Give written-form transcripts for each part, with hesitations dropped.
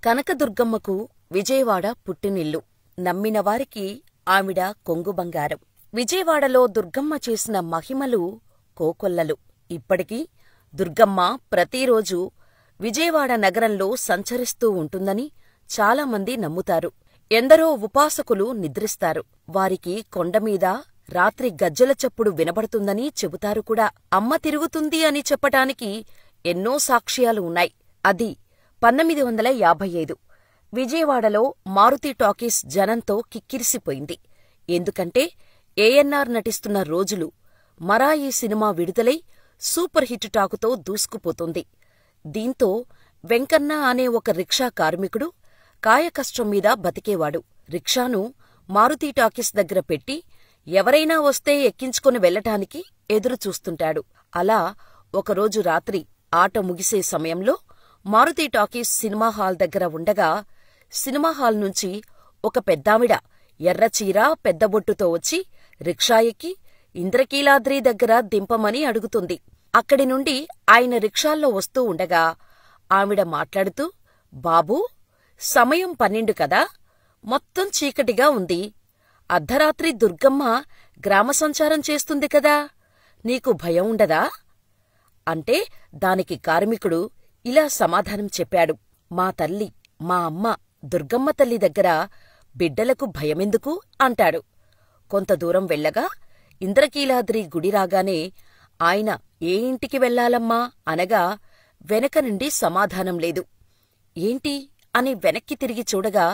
కనకదుర్గమ్మకు విజయవాడ పుట్టినిల్లు. నమ్మినవారికి ఆవిడ కొంగుబంగారం. విజయవాడలో దుర్గమ్మ చేసిన మహిమలు కోకొల్లలు. ఇప్పటికీ దుర్గమ్మ ప్రతిరోజూ విజయవాడ నగరంలో సంచరిస్తూ ఉంటుందని చాలామంది నమ్ముతారు. ఎందరో ఉపాసకులు నిద్రిస్తారు. వారికి కొండమీద రాత్రి గజ్జెల చప్పుడు వినబడుతుందని చెబుతారు కూడా. అమ్మ తిరుగుతుంది అని చెప్పటానికి ఎన్నో సాక్ష్యాలు ఉన్నాయి. అది 1955 విజయవాడలో మారుతి టాకీస్ జనంతో కిక్కిరిసిపోయింది. ఎందుకంటే ఏఎన్నార్ నటిస్తున్న రోజులు. మరాయి సినిమా విడుదలై సూపర్ హిట్ టాకుతో దూసుకుపోతుంది. దీంతో వెంకన్న అనే ఒక రిక్షా కార్మికుడు కాయకష్టం మీద బతికేవాడు. రిక్షాను మారుతి టాకీస్ దగ్గర పెట్టి ఎవరైనా వస్తే ఎక్కించుకుని వెళ్లటానికి ఎదురుచూస్తుంటాడు. అలా ఒకరోజు రాత్రి ఆట ముగిసే సమయంలో మారుతి టాకీస్ సినిమా హాల్ దగ్గర ఉండగా సినిమా హాల్ నుంచి ఒక పెద్దావిడ ఎర్రచీర పెద్దబొట్టుతో వచ్చి రిక్షా ఎక్కి ఇంద్రకీలాద్రి దగ్గర దింపమని అడుగుతుంది. అక్కడి నుండి ఆయన రిక్షాల్లో వస్తూ ఉండగా ఆవిడ మాట్లాడుతూ, బాబూ, సమయం 12 కదా, మొత్తం చీకటిగా ఉంది. అర్ధరాత్రి దుర్గమ్మ గ్రామ సంచారం చేస్తుంది కదా, నీకు భయం ఉండదా? అంటే దానికి కార్మికుడు ఇలా సమాధానం చెప్పాడు. మా తల్లి, మా అమ్మ దుర్గమ్మ తల్లి దగ్గర బిడ్డలకు భయమెందుకు అంటాడు. కొంత దూరం వెళ్ళగా ఇంద్రకీలాద్రి గుడి రాగానే ఆయన ఏ ఇంటికి వెళ్లాలమ్మా అనగా వెనక నుండి సమాధానం లేదు. ఏంటి అని వెనక్కి తిరిగి చూడగా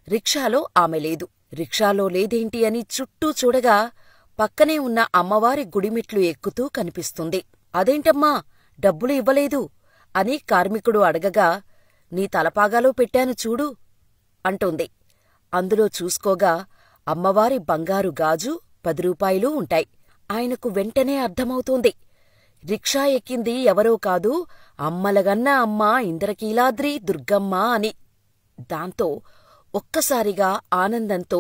రిక్షాలో ఆమె లేదు. రిక్షాలో లేదేంటి అని చుట్టూ చూడగా పక్కనే ఉన్న అమ్మవారి గుడిమెట్లు ఎక్కుతూ కనిపిస్తుంది. అదేంటమ్మా, డబ్బులు ఇవ్వలేదు అని కార్మికుడు అడగగా, నీ తలపాగాలో పెట్టాను చూడు అంటుంది. అందులో చూసుకోగా అమ్మవారి బంగారు గాజు 10 రూపాయలు ఉంటాయి. ఆయనకు వెంటనే అర్థమవుతోంది, రిక్షా ఎక్కింది ఎవరో కాదు, అమ్మలగన్న అమ్మ ఇంద్రకీలాద్రి దుర్గమ్మ అని. దాంతో ఒక్కసారిగా ఆనందంతో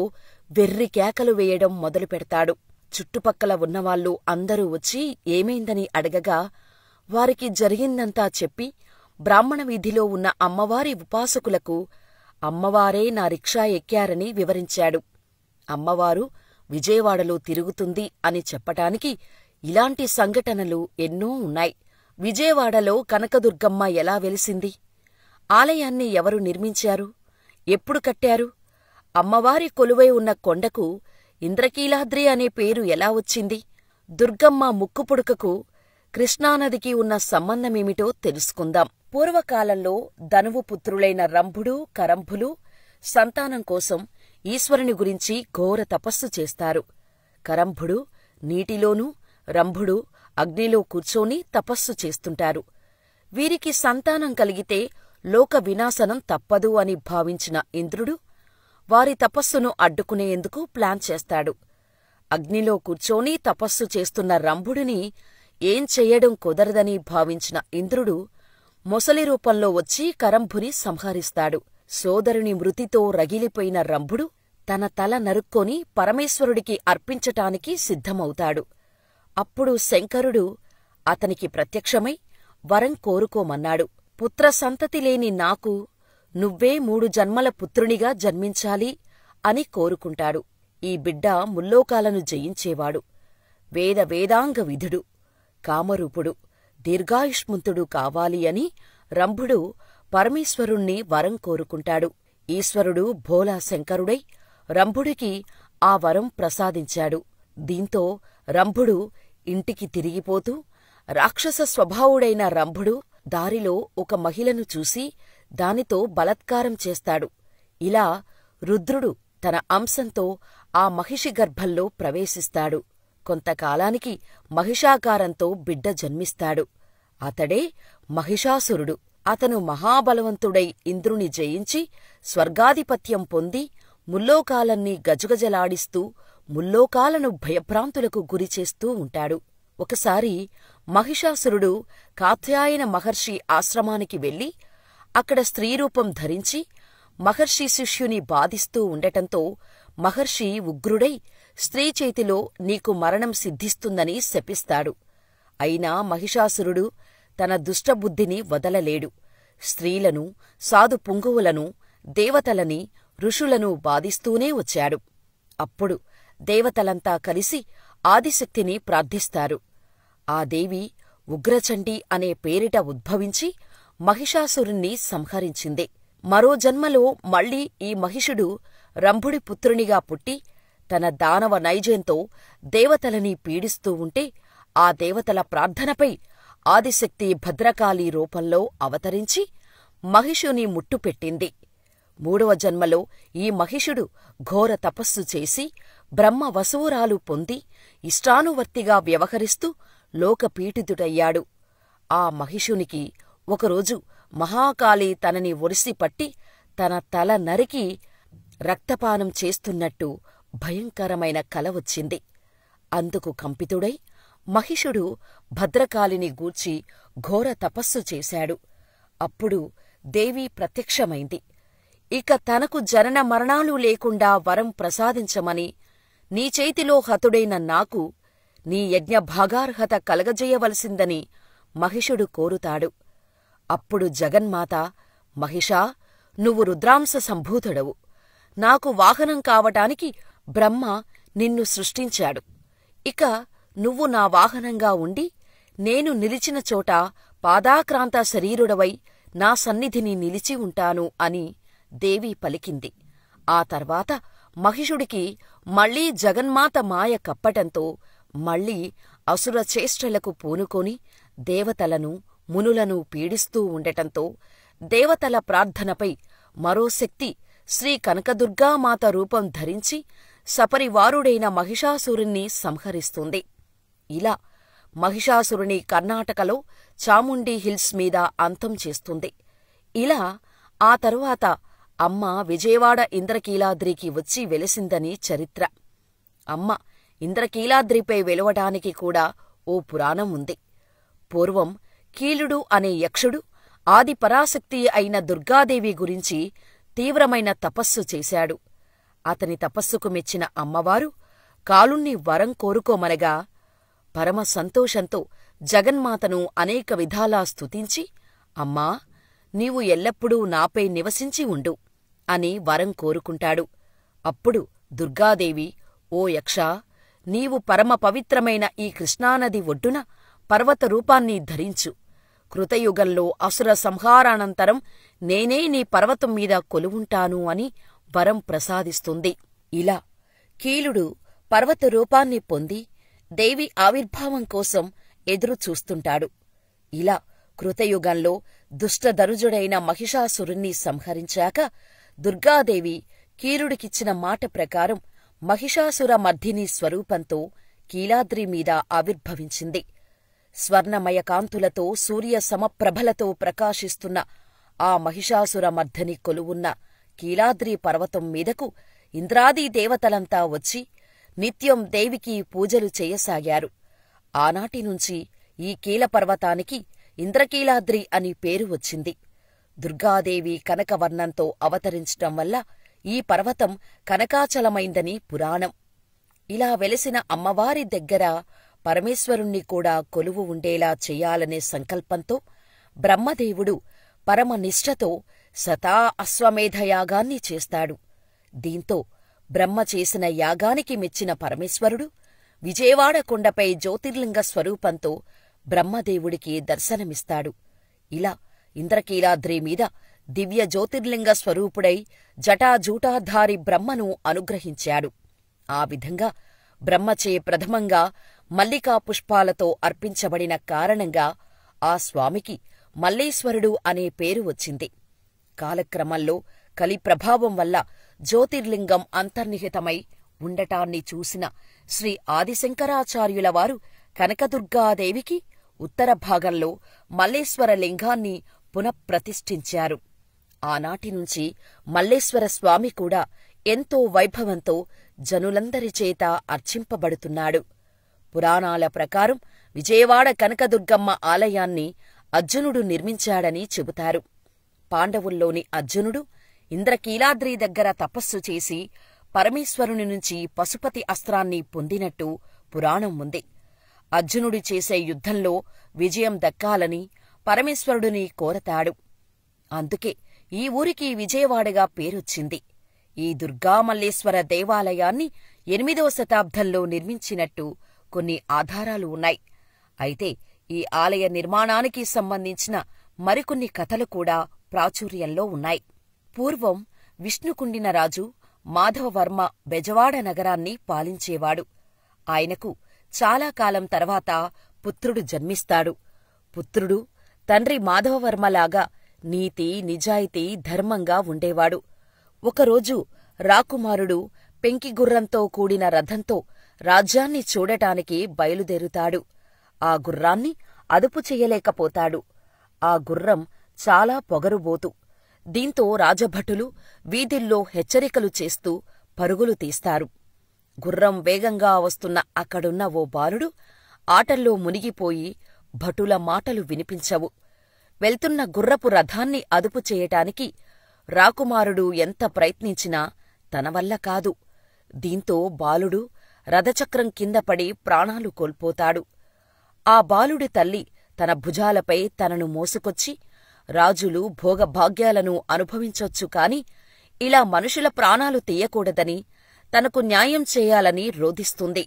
వెర్రి కేకలు వేయడం మొదలుపెడతాడు. చుట్టుపక్కల ఉన్నవాళ్లు అందరూ వచ్చి ఏమైందని అడగగా వారికి జరిగిందంతా చెప్పి బ్రాహ్మణ వీధిలో ఉన్న అమ్మవారి ఉపాసకులకు అమ్మవారే నా రిక్షా ఎక్కారని వివరించాడు. అమ్మవారు విజయవాడలో తిరుగుతుంది అని చెప్పటానికి ఇలాంటి సంఘటనలు ఎన్నో ఉన్నాయి. విజయవాడలో కనకదుర్గమ్మ ఎలా వెలిసింది? ఆలయాన్ని ఎవరు నిర్మించారు? ఎప్పుడు కట్టారు? అమ్మవారి కొలువై ఉన్న కొండకు ఇంద్రకీలాద్రి అనే పేరు ఎలా వచ్చింది? దుర్గమ్మ ముక్కుపుడకకు కృష్ణానదికి ఉన్న సంబంధమేమిటో తెలుసుకుందాం. పూర్వకాలంలో ధనువు పుత్రులైన రంభుడు, కరంభులు సంతానం కోసం ఈశ్వరుని గురించి ఘోర తపస్సు చేస్తారు. కరంభుడు నీటిలోనూ, రంభుడు అగ్నిలో కూర్చొని తపస్సు చేస్తుంటారు. వీరికి సంతానం కలిగితే లోక వినాశనం తప్పదు అని భావించిన ఇంద్రుడు వారి తపస్సును అడ్డుకునేందుకు ప్లాన్ చేస్తాడు. అగ్నిలో కూర్చొని తపస్సు చేస్తున్న రంభుడిని ఏం చెయ్యడం కుదరదని భావించిన ఇంద్రుడు మొసలి రూపంలో వచ్చి కరంభుని సంహరిస్తాడు. సోదరుని మృతితో రగిలిపోయిన రంభుడు తన తల నరుక్కొని పరమేశ్వరుడికి అర్పించటానికి సిద్ధమవుతాడు. అప్పుడు శంకరుడు అతనికి ప్రత్యక్షమై వరం కోరుకోమన్నాడు. పుత్రసంతతి లేని నాకు నువ్వే 3 జన్మల పుత్రునిగా జన్మించాలి అని కోరుకుంటాడు. ఈ బిడ్డ ముల్లోకాలను జయించేవాడు, వేదాంగ విధుడు, కామరూపుడు, దీర్ఘాయుష్మంతుడు కావాలి అని రంభుడు పరమేశ్వరుణ్ణి వరం కోరుకుంటాడు. ఈశ్వరుడు భోలా శంకరుడై రంభుడికి ఆ వరం ప్రసాదించాడు. దీంతో రంభుడు ఇంటికి తిరిగిపోతూ రాక్షస స్వభావుడైన రంభుడు దారిలో ఒక మహిళను చూసి దానితో బలత్కారం చేస్తాడు. ఇలా రుద్రుడు తన అంశంతో ఆ మహిషి గర్భంలో ప్రవేశిస్తాడు. కొంతకాలానికి మహిషాకారంతో బిడ్డ జన్మిస్తాడు. అతడే మహిషాసురుడు. అతను మహాబలవంతుడై ఇంద్రుని జయించి స్వర్గాధిపత్యం పొంది ముల్లోకాలన్నీ గజగజలాడిస్తూ ముల్లోకాలను భయభ్రాంతులకు గురిచేస్తూ ఉంటాడు. ఒకసారి మహిషాసురుడు కాత్యాయన మహర్షి ఆశ్రమానికి వెళ్లి అక్కడ స్త్రీరూపం ధరించి మహర్షి శిష్యుని బాధిస్తూ ఉండటంతో మహర్షి ఉగ్రుడై స్త్రీ చేతిలో నీకు మరణం సిద్ధిస్తుందని శపిస్తాడు. అయినా మహిషాసురుడు తన దుష్టబుద్ధిని వదలలేడు. స్త్రీలను, సాధు పుంగవులను, దేవతలని, ఋషులను బాధిస్తూనే వచ్చాడు. అప్పుడు దేవతలంతా కలిసి ఆదిశక్తిని ప్రార్థిస్తారు. ఆ దేవి ఉగ్రచండి అనే పేరిట ఉద్భవించి మహిషాసురుణ్ణి సంహరించింది. మరో జన్మలో మళ్లీ ఈ మహిషుడు రంభుడి పుత్రునిగా పుట్టి తన దానవ నైజంతో దేవతలని పీడిస్తూ ఉంటే ఆ దేవతల ప్రార్థనపై ఆదిశక్తి భద్రకాళి రూపంలో అవతరించి మహిషుని ముట్టుపెట్టింది. మూడవ జన్మలో ఈ మహిషుడు ఘోర తపస్సు చేసి బ్రహ్మ వసువురాలు పొంది ఇష్టానువర్తిగా వ్యవహరిస్తూ లోకపీడితుడయ్యాడు. ఆ మహిషునికి ఒకరోజు మహాకాళి తనని ఒరిసిపట్టి తన తల నరికి రక్తపానం చేస్తున్నట్టు భయంకరమైన కల వచ్చింది. అందుకు కంపితుడై మహిషుడు భద్రకాళిని గూర్చి ఘోర తపస్సు చేశాడు. అప్పుడు దేవి ప్రత్యక్షమైంది. ఇక తనకు జనన మరణాలు లేకుండా వరం ప్రసాదించమని, నీ చేతిలో హతుడైన నాకు నీ యజ్ఞభాగార్హత కలగజేయవలసిందని మహిషుడు కోరుతాడు. అప్పుడు జగన్మాత, మహిషా, నువ్వు రుద్రాంశ సంభూతుడవు. నాకు వాహనం కావటానికి బ్రహ్మ నిన్ను సృష్టించాడు. ఇక నువ్వు నా వాహనంగా ఉండి నేను నిలిచిన చోట పాదాక్రాంత శరీరుడవై నా సన్నిధిని నిలిచి ఉంటాను అని దేవి పలికింది. ఆ తర్వాత మహిషుడికి మళ్లీ జగన్మాత మాయ కప్పటంతో మళ్లీ అసుర చేష్టలకు పూనుకొని దేవతలను, మునులను పీడిస్తూ ఉండటంతో దేవతల ప్రార్థనపై మరో శక్తి శ్రీ కనకదుర్గామాత రూపం ధరించి సపరివారుడైన మహిషాసురుణ్ణి సంహరిస్తుంది. ఇలా మహిషాసురుని కర్ణాటకలో చాముండి హిల్స్ మీద అంతం చేస్తుంది. ఇలా ఆ తరువాత అమ్మ విజయవాడ ఇంద్రకీలాద్రికి వచ్చి వెలిసిందని చరిత్ర. అమ్మ ఇంద్రకీలాద్రిపై వెలవటానికి కూడా ఓ పురాణం ఉంది. పూర్వం కీలుడు అనే యక్షుడు ఆది పరాశక్తి అయిన దుర్గాదేవి గురించి తీవ్రమైన తపస్సు చేశాడు. అతని తపస్సుకు మెచ్చిన అమ్మవారు కాలుణ్ణి వరం కోరుకోమనగా పరమ సంతోషంతో జగన్మాతను అనేక విధాలా స్తుతించి, అమ్మా, నీవు ఎల్లప్పుడూ నాపై నివసించి ఉండు అని వరం కోరుకుంటాడు. అప్పుడు దుర్గాదేవి, ఓ యక్షా, నీవు పరమ పవిత్రమైన ఈ కృష్ణానది ఒడ్డున పర్వత రూపాన్ని ధరించు. కృతయుగంలో అసుర సంహారానంతరం నేనే నీ పర్వతం మీద కొలువుంటాను అని వరం ప్రసాదిస్తుంది. ఇలా కీలుడు పర్వత రూపాన్ని పొంది దేవి ఆవిర్భావం కోసం ఎదురు చూస్తుంటాడు. ఇలా కృతయుగంలో దుష్టధనుజుడైన మహిషాసురుణ్ణి సంహరించాక దుర్గాదేవి కీలుడికిచ్చిన మాట ప్రకారం మహిషాసుర మర్దిని స్వరూపంతో కీలాద్రి మీద ఆవిర్భవించింది. స్వర్ణమయ కాంతులతో సూర్య సమప్రభలతో ప్రకాశిస్తున్న ఆ మహిషాసుర మర్దని కొలువున్న కీలాద్రి పర్వతం మీదకు ఇంద్రాది దేవతలంతా వచ్చి నిత్యం దేవికి పూజలు చేయసాగారు. ఆనాటినుంచి ఈ కీలపర్వతానికి ఇంద్రకీలాద్రి అని పేరు వచ్చింది. దుర్గాదేవి కనకవర్ణంతో అవతరించటం వల్ల ఈ పర్వతం కనకాచలమైందని పురాణం. ఇలా వెలసిన అమ్మవారి దగ్గర పరమేశ్వరుణ్ణి కూడా కొలువు ఉండేలా చెయ్యాలనే సంకల్పంతో బ్రహ్మదేవుడు పరమనిష్టతో శతా అశ్వమేధయాగాన్ని చేస్తాడు. దీంతో బ్రహ్మ చేసిన యాగానికి మెచ్చిన పరమేశ్వరుడు విజయవాడ కొండపై జ్యోతిర్లింగ స్వరూపంతో బ్రహ్మదేవుడికి దర్శనమిస్తాడు. ఇలా ఇంద్రకీలాద్రి మీద దివ్య జ్యోతిర్లింగ స్వరూపుడై జటాజూటాధారి బ్రహ్మను అనుగ్రహించాడు. ఆ విధంగా బ్రహ్మచే ప్రథమంగా మల్లికా పుష్పాలతో అర్పించబడిన కారణంగా ఆ స్వామికి మల్లేశ్వరుడు అనే పేరు వచ్చింది. కాలక్రమంలో కలి ప్రభావం వల్ల జ్యోతిర్లింగం అంతర్నిహితమై ఉండటాన్ని చూసిన శ్రీ ఆదిశంకరాచార్యుల వారు కనకదుర్గాదేవికి ఉత్తర భాగంలో మల్లేశ్వర లింగాన్ని పునఃప్రతిష్ఠించారు. ఆనాటినుంచి మల్లేశ్వర స్వామి కూడా ఎంతో వైభవంతో జనులందరిచేత అర్చింపబడుతున్నాడు. పురాణాల ప్రకారం విజయవాడ కనకదుర్గమ్మ ఆలయాన్ని అర్జునుడు నిర్మించాడని చెబుతారు. పాండవుల్లోని అర్జునుడు ఇంద్రకీలాద్రి దగ్గర తపస్సు చేసి పరమేశ్వరుని నుంచి పశుపతి అస్త్రాన్ని పొందినట్టు పురాణం ఉంది. అర్జునుడు చేసే యుద్ధంలో విజయం దక్కాలని పరమేశ్వరుడిని కోరతాడు. అందుకే ఈ ఊరికి విజయవాడగా పేరొచ్చింది. ఈ దుర్గామల్లేశ్వర దేవాలయాన్ని 8వ శతాబ్దంలో నిర్మించినట్టు కొన్ని ఆధారాలు ఉన్నాయి. అయితే ఈ ఆలయ నిర్మాణానికి సంబంధించిన మరికొన్ని కథలు కూడా ప్రాచుర్యంలో ఉన్నాయి. పూర్వం విష్ణుకుండిన రాజు మాధవవర్మ బెజవాడ నగరాన్ని పాలించేవాడు. ఆయనకు చాలా కాలం తర్వాత పుత్రుడు జన్మిస్తాడు. పుత్రుడు తండ్రి మాధవవర్మలాగా నీతి, నిజాయితీ, ధర్మంగా ఉండేవాడు. ఒకరోజు రాకుమారుడు పెంకిగుర్రంతో కూడిన రథంతో రాజ్యాన్ని చూడటానికి బయలుదేరుతాడు. ఆ గుర్రాన్ని అదుపు చెయ్యలేకపోతాడు. ఆ గుర్రం చాలా పొగరుబోతు. దీంతో రాజభటులు వీధిల్లో హెచ్చరికలు చేస్తూ పరుగులు తీస్తారు. గుర్రం వేగంగా వస్తున్న అక్కడున్న ఓ బాలుడు ఆటల్లో మునిగిపోయి భటుల మాటలు వినిపించవు. వెళ్తున్న గుర్రపు రథాన్ని అదుపు చేయటానికి రాకుమారుడు ఎంత ప్రయత్నించినా తనవల్ల కాదు. దీంతో బాలుడు రథచక్రం కిందపడి ప్రాణాలు కోల్పోతాడు. ఆ బాలుడి తల్లి తన భుజాలపై తనను మోసుకొచ్చి రాజులు భోగభాగ్యాలను అనుభవించొచ్చు కాని ఇలా మనుషుల ప్రాణాలు తీయకూడదని, తనకు న్యాయం చేయాలని రోదిస్తుంది.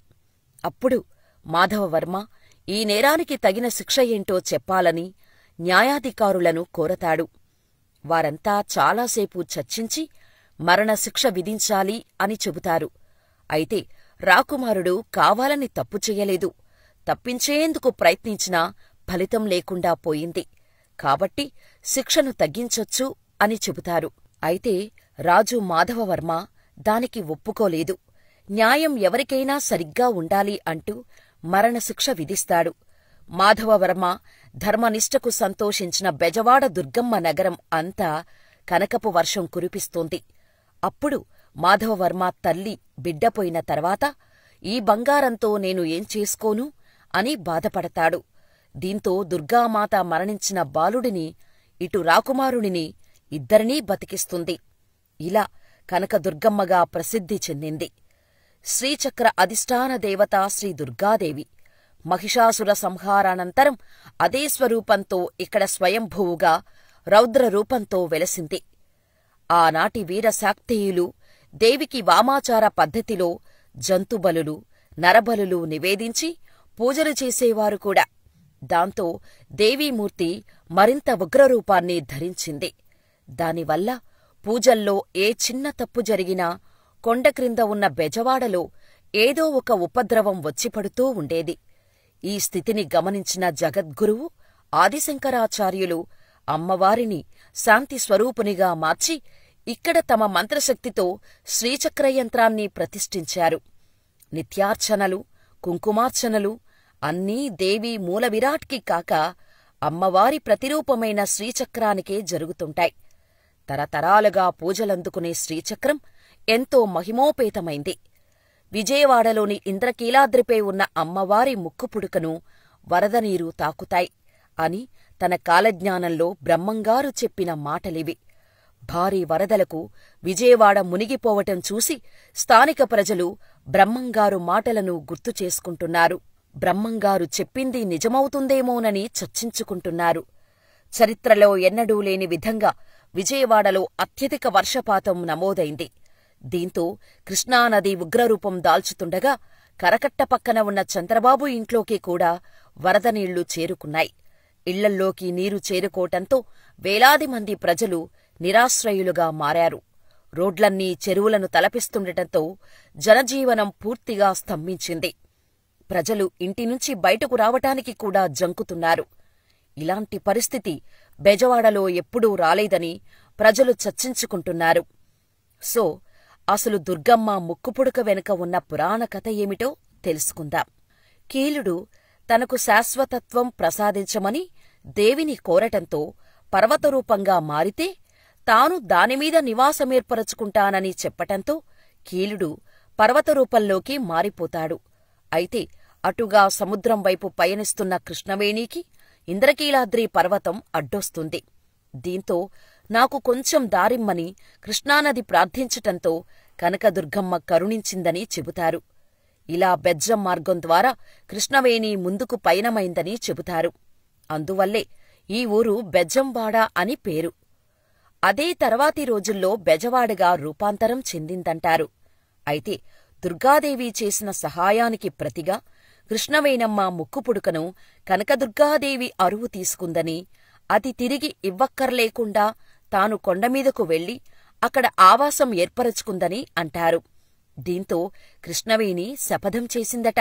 అప్పుడు మాధవవర్మ ఈ నేరానికి తగిన శిక్ష ఏంటో చెప్పాలని న్యాయాధికారులను కోరతాడు. వారంతా చాలాసేపు చర్చించి మరణశిక్ష విధించాలి అని చెబుతారు. అయితే రాకుమారుడు కావాలని తప్పు చెయ్యలేదు. తప్పించేందుకు ప్రయత్నించినా ఫలితం లేకుండా పోయింది. కాబట్టి శిక్షను తగ్గించొచ్చు అని చెబుతారు. అయితే రాజు మాధవవర్మ దానికి ఒప్పుకోలేదు. న్యాయం ఎవరికైనా సరిగ్గా ఉండాలి అంటూ మరణశిక్ష విధిస్తాడు. మాధవవర్మ ధర్మనిష్టకు సంతోషించిన బెజవాడ దుర్గమ్మ నగరం అంతా కనకపు వర్షం కురిపిస్తోంది. అప్పుడు మాధవవర్మ తల్లి బిడ్డపోయిన తర్వాత ఈ బంగారంతో నేను ఏం చేసుకోను అని బాధపడతాడు. దీంతో దుర్గామాత మరణించిన బాలుడిని, ఇటు రాకుమారుడిని ఇద్దరినీ బతికిస్తుంది. ఇలా కనకదుర్గమ్మగా ప్రసిద్ధి చెందింది. శ్రీచక్ర అధిష్టాన దేవత శ్రీ దుర్గాదేవి మహిషాసుర సంహారానంతరం అదే స్వరూపంతో ఇక్కడ స్వయంభువుగా రౌద్రరూపంతో వెలసింది. ఆనాటి వీరశాక్తేయులు దేవికి వామాచార పద్ధతిలో జంతుబలులు, నరబలులు నివేదించి పూజలు చేసేవారు కూడా. దాంతో దేవీమూర్తి మరింత ఉగ్రరూపాన్ని ధరించింది. దానివల్ల పూజల్లో ఏ చిన్న తప్పు జరిగినా కొండక్రింద ఉన్న బెజవాడలో ఏదో ఒక ఉపద్రవం వచ్చిపడుతూ ఉండేది. ఈ స్థితిని గమనించిన జగద్గురువు ఆదిశంకరాచార్యులు అమ్మవారిని శాంతి స్వరూపునిగా మార్చి ఇక్కడ తమ మంత్రశక్తితో శ్రీచక్రయంత్రాన్ని ప్రతిష్ఠించారు. నిత్యార్చనలు, కుంకుమార్చనలు అన్నీ దేవీ మూలవిరాట్కి కాక అమ్మవారి ప్రతిరూపమైన శ్రీచక్రానికే జరుగుతుంటాయి. తరతరాలుగా పూజలందుకునే శ్రీచక్రం ఎంతో మహిమోపేతమైంది. విజయవాడలోని ఇంద్రకీలాద్రిపై ఉన్న అమ్మవారి ముక్కుపుడుకను వరదనీరు తాకుతాయి అని తన కాలజ్ఞానంలో బ్రహ్మంగారు చెప్పిన మాటలివి. భారీ వరదలకు విజయవాడ మునిగిపోవటం చూసి స్థానిక ప్రజలు బ్రహ్మంగారు మాటలను గుర్తు చేసుకుంటున్నారు. బ్రహ్మంగారు చెప్పింది నిజమవుతుందేమోనని చర్చించుకుంటున్నారు. చరిత్రలో ఎన్నడూ లేని విధంగా విజయవాడలో అత్యధిక వర్షపాతం నమోదైంది. దీంతో కృష్ణానది ఉగ్రరూపం దాల్చుతుండగా కరకట్ట పక్కన ఉన్న చంద్రబాబు ఇంట్లోకి కూడా వరద నీళ్లు చేరుకున్నాయి. ఇళ్లల్లోకి నీరు చేరుకోవటంతో వేలాది మంది ప్రజలు నిరాశ్రయులుగా మారారు. రోడ్లన్నీ చెరువులను తలపిస్తుండటంతో జనజీవనం పూర్తిగా స్తంభించింది. ప్రజలు ఇంటినుంచి బయటకు రావటానికి కూడా జంకుతున్నారు. ఇలాంటి పరిస్థితి బెజవాడలో ఎప్పుడూ రాలేదని ప్రజలు చర్చించుకుంటున్నారు. సో అసలు దుర్గమ్మ ముక్కుపుడక వెనుక ఉన్న పురాణ కథ ఏమిటో తెలుసుకుందాం. కీలుడు తనకు శాశ్వతత్వం ప్రసాదించమని దేవిని కోరటంతో పర్వతరూపంగా మారితే తాను దానిమీద నివాసమేర్పరచుకుంటానని చెప్పటంతో కీలుడు పర్వతరూపంలోకి మారిపోతాడు. అయితే అటుగా సముద్రం వైపు పయనిస్తున్న కృష్ణవేణికి ఇంద్రకీలాద్రి పర్వతం అడ్డొస్తుంది. దీంతో నాకు కొంచెం దారిమ్మని కృష్ణానది ప్రార్థించటంతో కనకదుర్గమ్మ కరుణించిందని చెబుతారు. ఇలా బెజ్జం మార్గం ద్వారా కృష్ణవేణి ముందుకు పయనమైందని చెబుతారు. అందువల్లే ఈ ఊరు బెజ్జంవాడ అని పేరు. అదే తర్వాతి రోజుల్లో బెజవాడగా రూపాంతరం చెందిందంటారు. అయితే దుర్గాదేవి చేసిన సహాయానికి ప్రతిగా కృష్ణవేణమ్మ ముక్కుపుడకను కనకదుర్గాదేవి అరువు తీసుకుందని, అది తిరిగి ఇవ్వక్కర్లేకుండా తాను కొండమీదకు వెళ్లి అక్కడ ఆవాసం ఏర్పరచుకుందని అంటారు. దీంతో కృష్ణవేణి శపథం చేసిందట.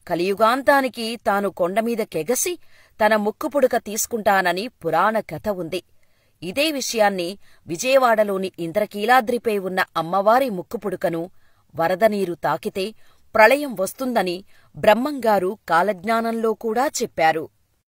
కలియుగాంతానికి తాను కొండమీదకెగసి తన ముక్కుపుడక తీసుకుంటానని పురాణ కథ ఉంది. ఇదే విషయాన్ని విజయవాడలోని ఇంద్రకీలాద్రిపై ఉన్న అమ్మవారి ముక్కుపుడకను వరదనీరు తాకితే ప్రళయం వస్తుందని బ్రహ్మంగారు కాలజ్ఞానంలో కూడా చెప్పారు.